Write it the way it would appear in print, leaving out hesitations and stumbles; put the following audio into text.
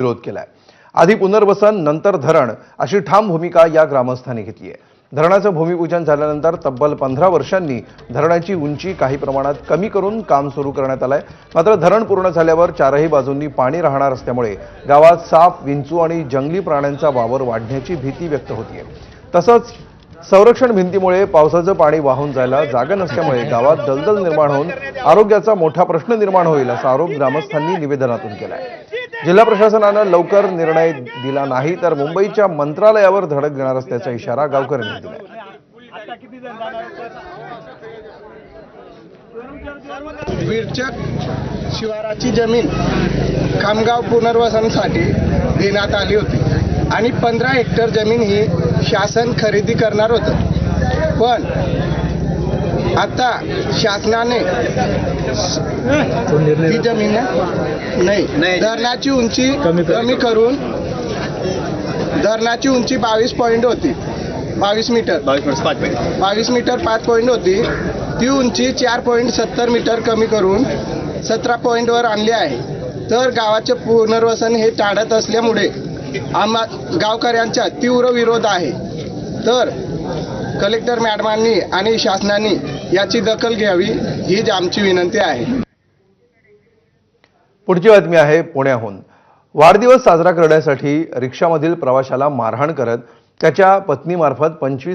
विरोध केलाय। आधी पुनर्वसन नंतर धरण अशी ठाम भूमिका या ग्रामस्थांनी घेतली आहे। धरणाचं भूमिपूजन झाल्यानंतर तब्बल 15 वर्षांनी धरणाची उंची काही प्रमाणात कमी करून काम सुरू करण्यात आलंय। मात्र धरण पूर्ण झाल्यावर चारही बाजूंनी पाणी राहणार असल्यामुळे गावात साप, विंचू आणि जंगली प्राण्यांचा वावर वाढण्याची भीती व्यक्त होतीये। तसंच संरक्षण भिंतीमुळे पावसाचं पाणी वाहून जायला जागा नसल्यामुळे गावात दलदल निर्माण होऊन आरोग्याचा मोठा प्रश्न निर्माण होईल असा आरोप ग्रामस्थांनी निवेदनातून केलाय। जिल्हा प्रशासनानं लवकर निर्णय दिला नाही तर मुंबईच्या मंत्रालयावर धडक देणार असल्याचा इशारा गावकऱ्यांनी दिलाय। विरचक शिवाराची जमीन खामगाव पुनर्वसनासाठी देण्यात आली होती आणि 15 हेक्टर जमीन ही शासन खरेदी करणार होतं। पण आता शासनाने ही जमीन नाही, धरणाची उंची कमी करून धरणाची उंची 22 पॉईंट होती, 22 मीटर 5 पॉईंट होती। ती उंची 4.70 मीटर कमी करून 17 पॉईंटवर आणली आहे। तर गावाचे पुनर्वसन हे टाळत असल्यामुळे आम्हा गावकऱ्यांचा तीव्र विरोध आहे। तर कलेक्टर मॅडमांनी आणि शासनाने याची दखल घ्यावी हीच आमची विनंती आहे। पुढची बातमी आहे पुण्याहून। वाढदिवस साजरा करण्यासाठी रिक्षामधील प्रवाशाला मारहाण करत त्याच्या पत्नीमार्फत 25